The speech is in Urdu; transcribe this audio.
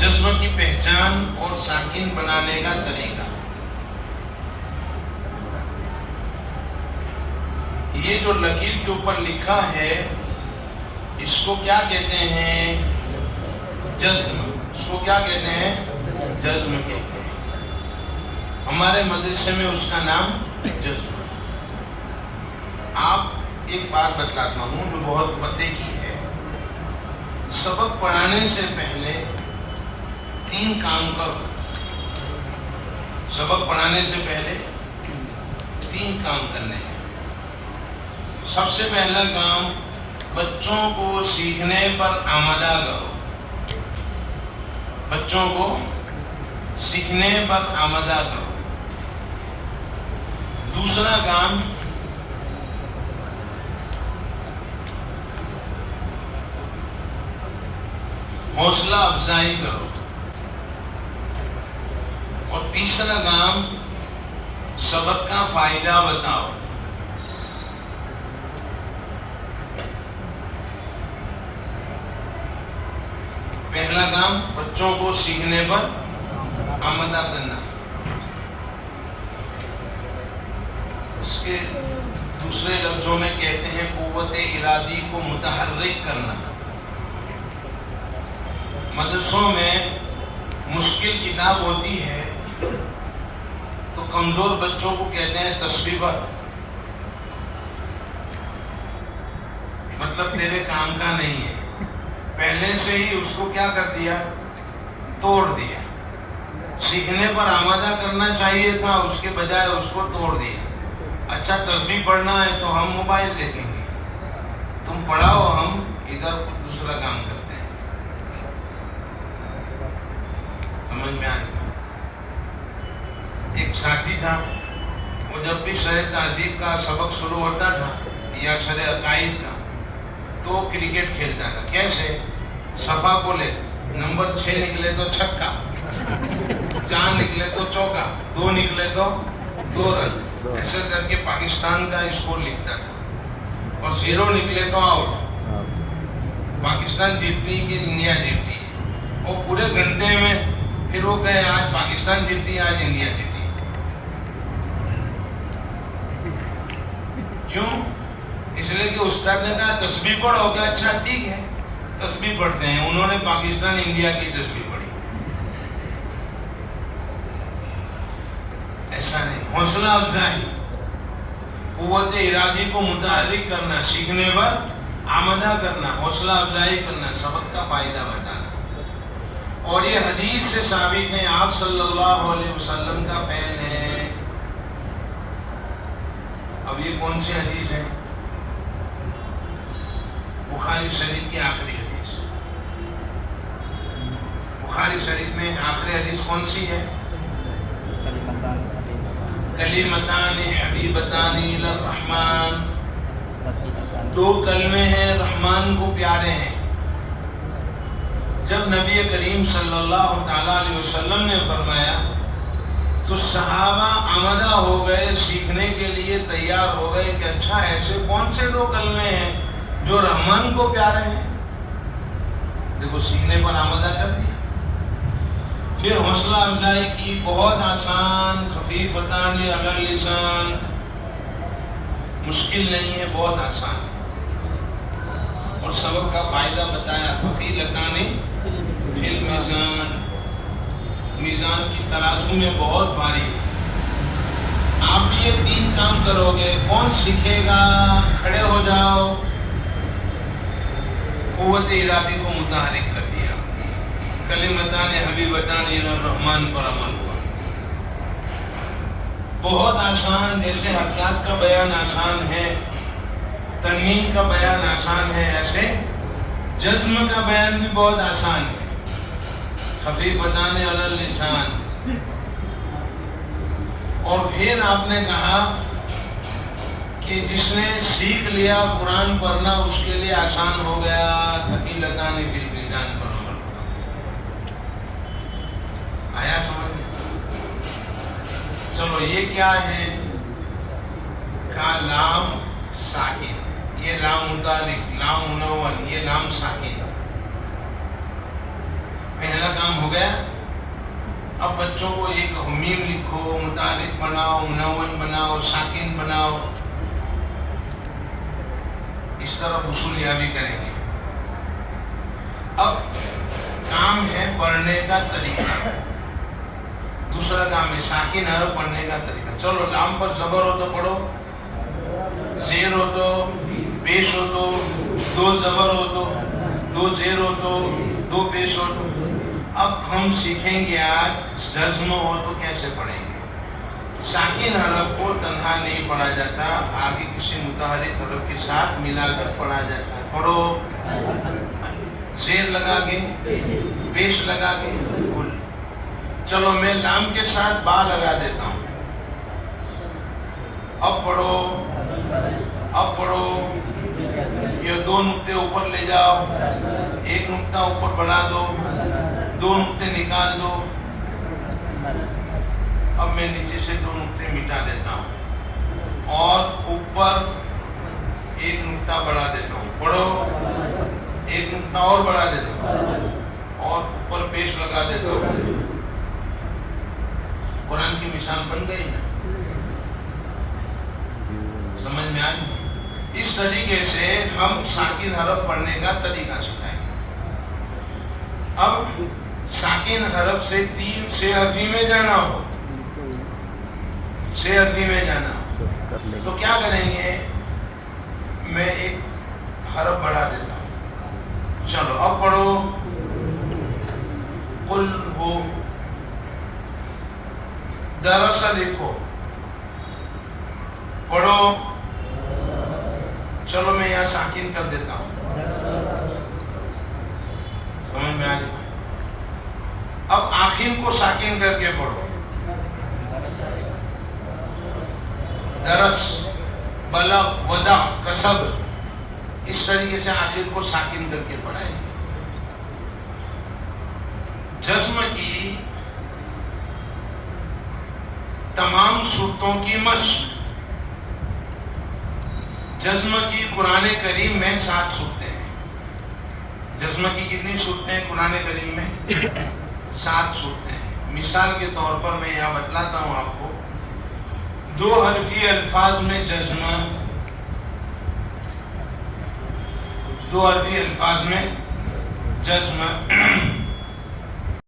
جذب کی پہچان اور ساکن بنانے کا طریقہ. یہ جو لکیر کے اوپر لکھا ہے اس کو کیا کہتے ہیں؟ جزم. اس کو کیا کہتے ہیں؟ جزم کہتے ہیں. ہمارے مدرسے میں اس کا نام جزم. آپ ایک بات بتلاتا ہوں جو بہت پتے کی ہے. سبق پڑھانے سے پہلے 3 کام کرو. سبق پڑھانے سے پہلے 3 کام کرنے ہیں. سب سے پہلا کام، بچوں کو سیکھنے پر آمادہ کرو. بچوں کو سیکھنے پر آمادہ کرو. دوسرا کام، حوصلہ افزائی کرو. اور تیسرا کام، سبق کا فائدہ بتاؤ. پہلا کام، بچوں کو سیکھنے پر آمادہ کرنا. اس کے دوسرے لفظوں میں کہتے ہیں قوت ارادی کو متحرک کرنا. مدرسوں میں مشکل کتاب ہوتی ہے تو کمزور بچوں کو کہتے ہیں تسبیح پڑھ. مطلب تیرے کام کا نہیں ہے. پہلے سے ہی اس کو کیا کر دیا؟ توڑ دیا. سیکھنے پر آمادہ کرنا چاہیے تھا، اس کے بجائے اس کو توڑ دیا. اچھا تسبیح پڑھنا ہے تو ہم موبائل دیکھیں گے، تم پڑھاؤ، ہم ادھر کچھ دوسرا کام کرتے ہیں. سمجھ میں آئے؟ ایک ساتھی تھا، وہ جب بھی شرح تہذیب کا سبق شروع ہوتا تھا یا شرح عقائد کا تو کرکٹ کھیلتا تھا. کیسے؟ صفحہ کھولے، نمبر 6 نکلے تو چھکا، 4 نکلے تو چوکا، 2 نکلے تو 2 رن. ایسے کر کے پاکستان کا اسکور لکھتا تھا. اور 0 نکلے تو آؤٹ. پاکستان جیتتی کہ انڈیا جیتتی. اور پورے گھنٹے میں پھر وہ کہے آج پاکستان جیتی، آج انڈیا جیتی. کیوں؟ اس لیے کہ استاد نے کہا تسبیح پڑھو. کہ اچھا ٹھیک ہے تسبیح پڑھتے ہیں. انہوں نے پاکستان انڈیا کی تسبیح پڑھی. ایسا نہیں. حوصلہ افزائی، قوت ارادی کو متحرک کرنا، سیکھنے پر آمادہ کرنا، حوصلہ افزائی کرنا، سبق کا فائدہ بتانا. اور یہ حدیث سے ثابت ہے، آپ صلی اللہ علیہ وسلم کا فعل ہے. اب یہ کون سی حدیث ہے؟ بخاری شریف کی آخری حدیث. بخاری شریف میں آخری حدیث کون سی ہے؟ کلمتان حبیبتان الی الرحمن. 2 کلمے ہیں رحمان کو پیارے ہیں. جب نبی کریم صلی اللہ تعالی علیہ وسلم نے فرمایا تو صحابہ آمادہ ہو گئے، سیکھنے کے لیے تیار ہو گئے کہ اچھا ایسے کون سے 2 کلمے ہیں جو رحمان کو پیارے ہیں. دیکھو سیکھنے پر آمادہ کر دیا. پھر حوصلہ افزائی کی. بہت آسان، خفیفتان علی اللسان، مشکل نہیں ہے، بہت آسان ہے. اور سبق کا فائدہ بتایا. ثقیلتان فی المیزان، میزان کی ترازو میں بہت بھاری ہے. آپ بھی یہ 3 کام کرو گے، کون سیکھے گا؟ کھڑے ہو جاؤ. قوت ارادی کو متحرک کر دیا. کلمتان حبیبتان الی الرحمن پر عمل ہوا. بہت آسان. جیسے حرکات کا بیان آسان ہے، تنوین کا بیان آسان ہے، ایسے جزم کا بیان بھی بہت آسان ہے. خفیفتان علی اللسان. اور پھر آپ نے کہا کہ جس نے سیکھ لیا قرآن پڑھنا اس کے لیے آسان ہو گیا. ثقیلتان فی المیزان پر عمل ہوا. آیا سمجھ میں؟ چلو یہ کیا ہے؟ کا لام ساکن، یہ لام متحرک، لام منون، یہ لام ساکن. پہلا پہلا کام ہو گیا. اب بچوں کو ایک میم لکھو، متعلق بناؤ، منون بناؤ، ساکن بناؤ. اس طرح اصول یابی کریں گے. اب کام ہے پڑھنے کا طریقہ. دوسرا کام ہے ساکن حرف پڑھنے کا طریقہ. چلو لام پر زبر ہو تو پڑھو، زیر ہو تو، پیش ہو تو، دو زبر ہو تو، دو زیر ہو تو، دو پیش ہو تو. اب ہم سیکھیں گے آج جزم ہو تو کیسے پڑھیں گے. ساکن حرف کو تنہا نہیں پڑھا جاتا، آگے کسی متحرک حرف کے ساتھ ملا کر پڑھا جاتا ہے. پڑھو، زیر لگا کے، پیش لگا کے. چلو میں لام کے ساتھ با لگا دیتا ہوں. اب پڑھو، اب پڑھو. یہ دو نقطے اوپر لے جاؤ، ایک نقطہ اوپر بڑھا دو، دو نقطے نکال دو. اب میں نیچے سے دو نقطے مٹا دیتا ہوں اور اوپر ایک نقطہ بڑھا دیتا ہوں. پڑھو، ایک نقطہ اور بڑھا دیتا ہوں اور اوپر پیش لگا دیتا ہوں. قرآن کی مثال بن گئی نا؟ سمجھ میں آئی؟ اس طریقے سے ہم ساکن حرف پڑھنے کا طریقہ سکھائیں گے. اب ساکن حرف سے تین سے حرفی میں جانا ہو، سے حرفی میں جانا ہو تو کیا کریں گے؟ میں ایک حرف بڑھا دیتا ہوں. چلو اب پڑھو، قل ہو. دراصل لکھو، پڑھو. چلو میں یہاں ساکن کر دیتا ہوں. سمجھ میں آ جائے. اب آخر کو ساکن کر کے پڑھو. درس، بلغ، ودع، کسب. اس طریقے سے آخر کو ساکن کر کے پڑھائیں. جزم کی تمام صورتوں کی مشق. جزم کی قرآن کریم میں 7 صورتیں ہیں. جزم کی کتنی صورتیں ہیں قرآن کریم میں؟ 7 صورتیں ہیں. مثال کے طور پر میں یہاں بتلاتا ہوں آپ کو. 2 حرفی الفاظ میں جزم، 2 حرفی الفاظ میں جزم.